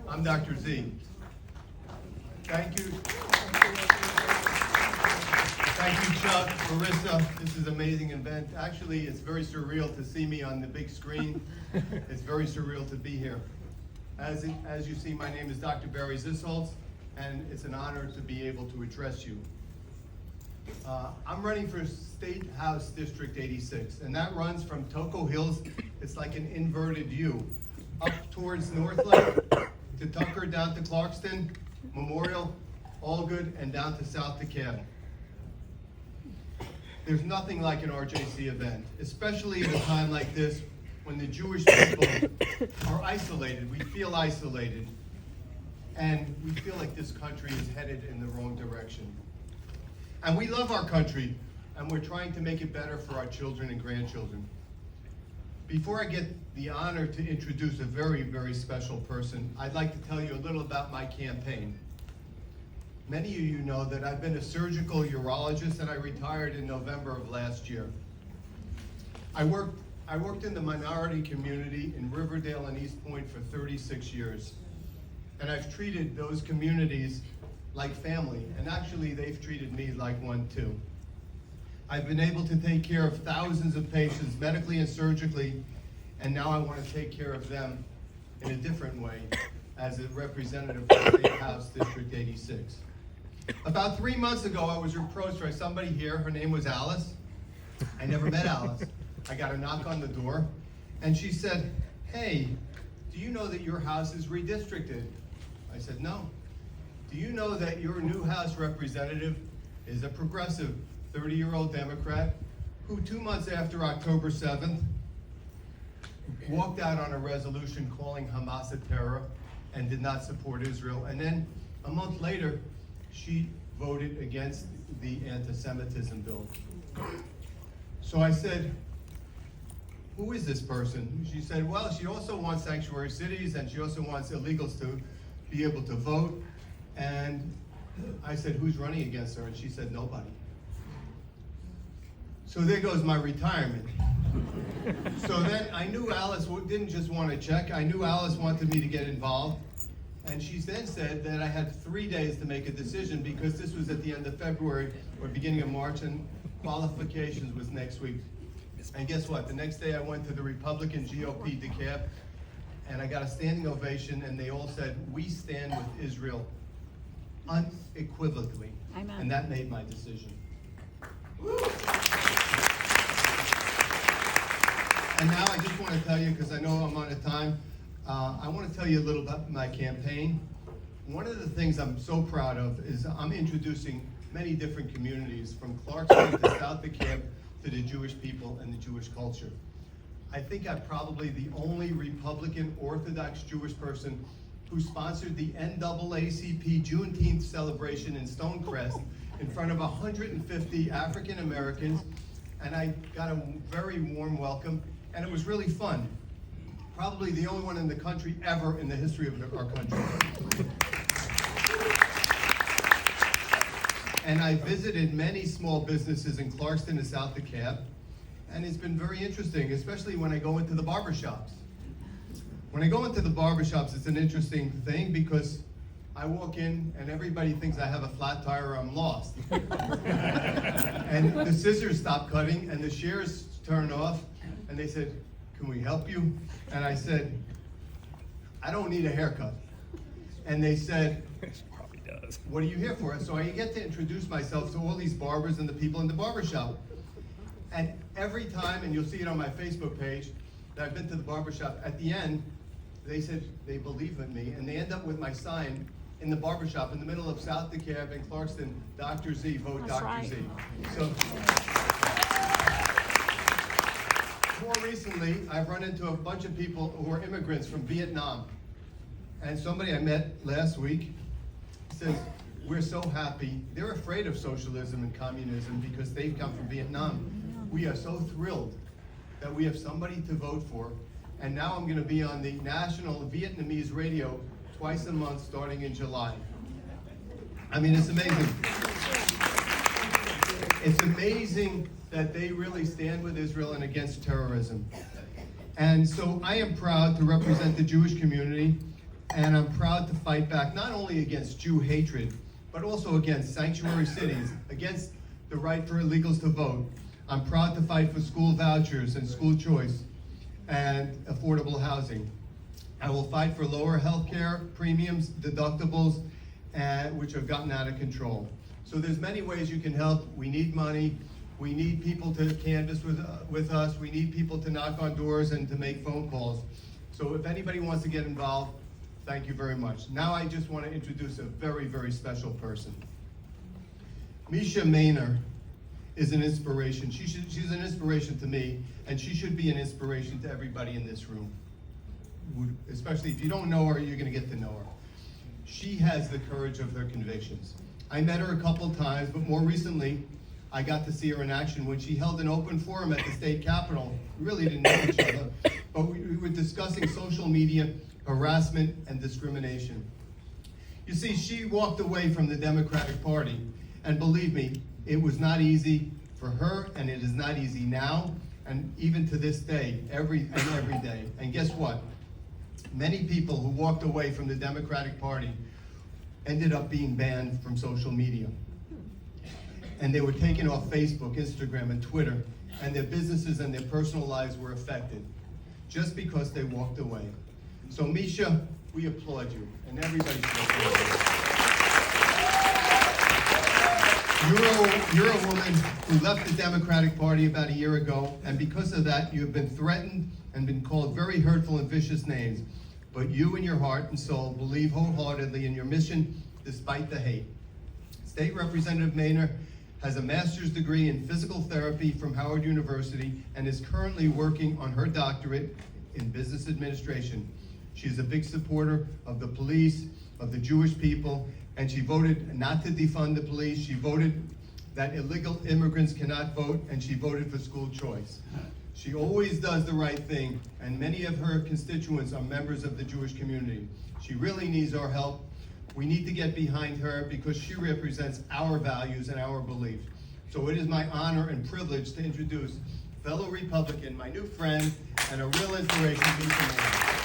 I'm Dr. Z. Thank you. Thank you, Chuck, Marissa. This is an amazing event. Actually, it's very surreal to see me on the big screen. It's very surreal to be here. As you see, my name is Dr. Barry Zisholtz, and it's an honor to be able to address you. I'm running for State House District 86, and that runs from Toco Hills. It's like an inverted U, up towards Northland, to Tucker, down to Clarkston, Memorial, Allgood, and down to South DeKalb. There's nothing like an RJC event, especially at a time like this when the Jewish people are isolated. We feel isolated, and we feel like this country is headed in the wrong direction. And we love our country, and we're trying to make it better for our children and grandchildren. Before I get the honor to introduce a very, very special person, I'd like to tell you a little about my campaign. Many of you know that I've been a surgical urologist, and I retired in November of last year. I worked in the minority community in Riverdale and East Point for 36 years. And I've treated those communities like family, and actually they've treated me like one too. I've been able to take care of thousands of patients medically and surgically, and now I want to take care of them in a different way as a representative for State House District 86. About 3 months ago, I was approached by somebody here. Her name was Alice. I never met Alice. I got a knock on the door, and she said, "Hey, do you know that your house is redistricted?" I said, "No." "Do you know that your new House representative is a progressive 30-year-old Democrat who 2 months after October 7th walked out on a resolution calling Hamas a terror and did not support Israel, and then a month later she voted against the anti-Semitism bill?" So I said, "Who is this person?" She said, "Well, she also wants sanctuary cities, and she also wants illegals to be able to vote." And I said, "Who's running against her?" And she said, "Nobody." So there goes my retirement. So then I knew Alice didn't just want to check. I knew Alice wanted me to get involved. And she then said that I had 3 days to make a decision because this was at the end of February or beginning of March, and qualifications was next week. And guess what? The next day I went to the Republican GOP DeKalb, and I got a standing ovation, and they all said, "We stand with Israel unequivocally." Amen. And that made my decision. And now I just want to tell you, because I know I'm out of time, I want to tell you a little about my campaign. One of the things I'm so proud of is I'm introducing many different communities, from Clarkston to South DeKalb to the Jewish people and the Jewish culture. I think I'm probably the only Republican Orthodox Jewish person who sponsored the NAACP Juneteenth celebration in Stonecrest in front of 150 African Americans, and I got a very warm welcome, and it was really fun. Probably the only one in the country ever in the history of our country. And I visited many small businesses in Clarkston and South DeKalb, and it's been very interesting, especially when I go into the barbershops. When I go into the barbershops, it's an interesting thing because I walk in and everybody thinks I have a flat tire or I'm lost. And the scissors stop cutting and the shears turn off, and they said, "Can we help you?" And I said, "I don't need a haircut." And they said, "What are you here for?" So I get to introduce myself to all these barbers and the people in the barbershop. And every time, and you'll see it on my Facebook page, that I've been to the barbershop, at the end, they said they believe in me, and they end up with my sign in the barbershop in the middle of South DeKalb and Clarkston, Dr. Z, vote That's Dr. right. Z. So, more recently, I've run into a bunch of people who are immigrants from Vietnam. And somebody I met last week says, "We're so happy." They're afraid of socialism and communism because they've come from Vietnam. "We are so thrilled that we have somebody to vote for. And now I'm going to be on the national Vietnamese radio twice a month starting in July." I mean, it's amazing. It's amazing that they really stand with Israel and against terrorism. And so I am proud to represent the Jewish community. And I'm proud to fight back not only against Jew hatred, but also against sanctuary cities, against the right for illegals to vote. I'm proud to fight for school vouchers and school choice and affordable housing. I will fight for lower health care premiums, deductibles, which have gotten out of control. So there's many ways you can help. We need money. We need people to canvass with us. We need people to knock on doors and to make phone calls. So if anybody wants to get involved, thank you very much. Now I just want to introduce a very, very special person. Mesha Mainor is an inspiration. She's an inspiration to me, and she should be an inspiration to everybody in this room. Especially if you don't know her, you're going to get to know her. She has the courage of her convictions. I met her a couple times, but more recently, I got to see her in action when she held an open forum at the state capitol. We really didn't know each other, but we were discussing social media, harassment, and discrimination. You see, she walked away from the Democratic Party, and believe me, it was not easy for her, and it is not easy now, and even to this day, every day. And guess what? Many people who walked away from the Democratic Party ended up being banned from social media. And they were taken off Facebook, Instagram, and Twitter, and their businesses and their personal lives were affected just because they walked away. So Mesha, we applaud you, and everybody should applaud you. You're a woman who left the Democratic Party about a year ago, and because of that, you have been threatened and been called very hurtful and vicious names. But you in your heart and soul believe wholeheartedly in your mission despite the hate. State Representative Mainor has a master's degree in physical therapy from Howard University and is currently working on her doctorate in business administration. She is a big supporter of the police, of the Jewish people, and she voted not to defund the police. She voted that illegal immigrants cannot vote, and she voted for school choice. She always does the right thing, and many of her constituents are members of the Jewish community. She really needs our help. We need to get behind her because she represents our values and our beliefs. So it is my honor and privilege to introduce fellow Republican, my new friend, and a real inspiration, Mesha Mainor.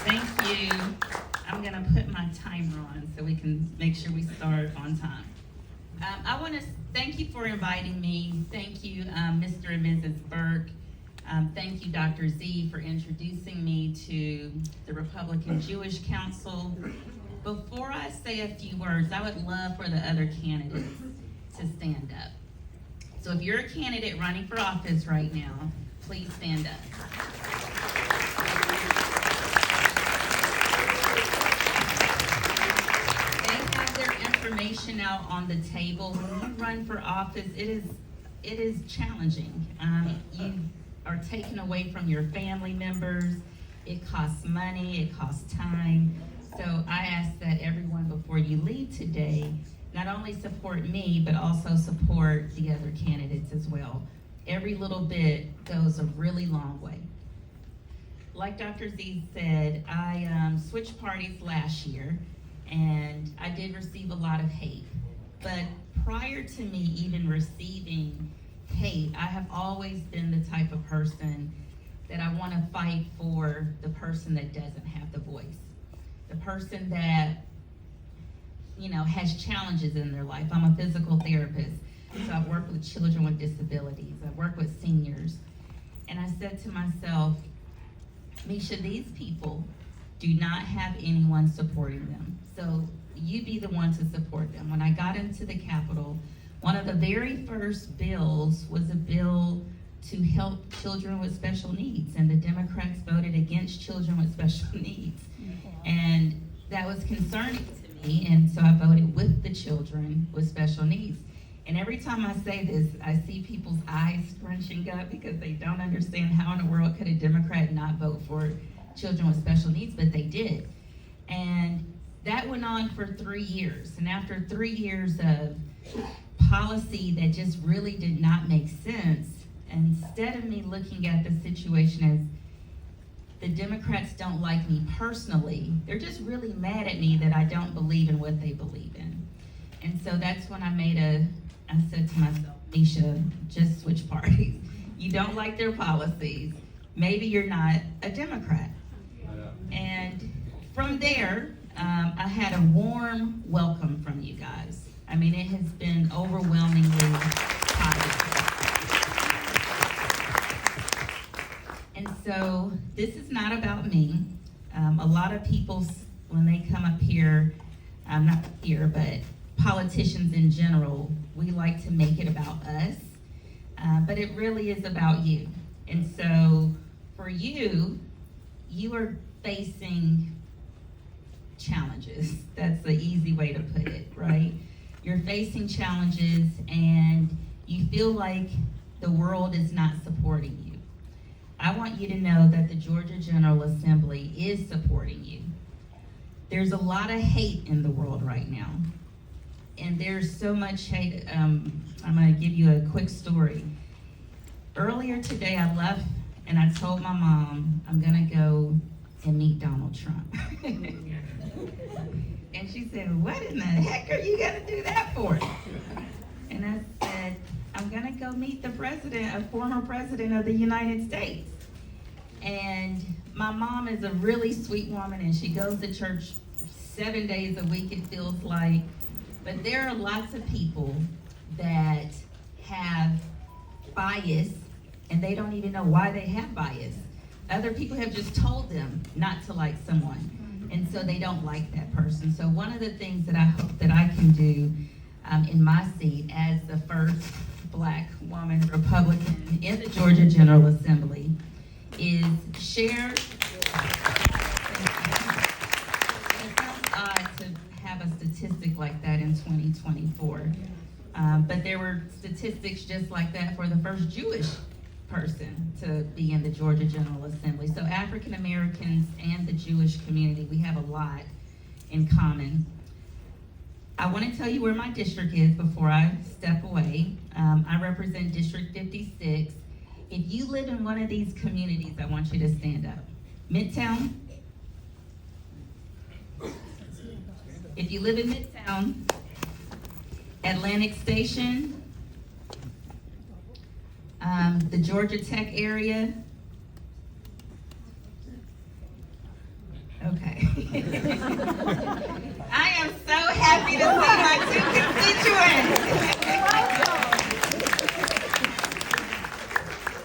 Thank you. I'm going to put my timer on so we can make sure we start on time. I want to thank you for inviting me. Thank you, Mr. and Mrs. Burke. Thank you, Dr. Z, for introducing me to the Republican Jewish Council. Before I say a few words, I would love for the other candidates to stand up. So if you're a candidate running for office right now, please stand up. Information out on the table. When you run for office, it is challenging. You are taken away from your family members. It costs money, it costs time. So I ask that everyone, before you leave today, not only support me, but also support the other candidates as well. Every little bit goes a really long way. Like Dr. Z said, I switched parties last year, and I did receive a lot of hate. But prior to me even receiving hate, I have always been the type of person that I want to fight for the person that doesn't have the voice. The person that, has challenges in their life. I'm a physical therapist, so I work with children with disabilities. I work with seniors. And I said to myself, Mesha, these people do not have anyone supporting them. So you be the one to support them. When I got into the Capitol, one of the very first bills was a bill to help children with special needs, and the Democrats voted against children with special needs. And that was concerning to me, and so I voted with the children with special needs. And every time I say this, I see people's eyes scrunching up because they don't understand how in the world could a Democrat not vote for children with special needs, but they did. And that went on for 3 years. And after 3 years of policy that just really did not make sense, instead of me looking at the situation as the Democrats don't like me personally, they're just really mad at me that I don't believe in what they believe in. And so that's when I said to myself, Mesha, just switch parties. you don't like their policies, maybe you're not a Democrat. And from there, I had a warm welcome from you guys. I mean, it has been overwhelmingly positive. And so this is not about me. A lot of people, when they come up here, not here, but politicians in general, we like to make it about us, but it really is about you. And so for you, you are facing challenges. That's the easy way to put it, right? You're facing challenges and you feel like the world is not supporting you. I want you to know that the Georgia General Assembly is supporting you. There's a lot of hate in the world right now. And there's so much hate. I'm gonna give you a quick story. Earlier today, I left and I told my mom, I'm gonna go and meet Donald Trump. And she said, what in the heck are you gonna do that for? And I said, I'm gonna go meet the president, a former president of the United States. And my mom is a really sweet woman and she goes to church 7 days a week, it feels like. But there are lots of people that have bias and they don't even know why they have bias. Other people have just told them not to like someone. And so they don't like that person. So one of the things that I hope that I can do in my seat as the first Black woman Republican in the Georgia General Assembly is share. It sounds odd to have a statistic like that in 2024. But there were statistics just like that for the first Jewish person to be in the Georgia General Assembly. So African Americans and the Jewish community, we have a lot in common. I want to tell you where my district is before I step away. I represent District 56. If you live in one of these communities, I want you to stand up. Midtown. If you live in Midtown, Atlantic Station, the Georgia Tech area. Okay. I am so happy to see my two constituents.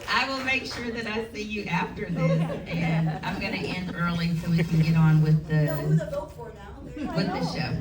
I will make sure that I see you after this, and I'm going to end early so we can get on with the show.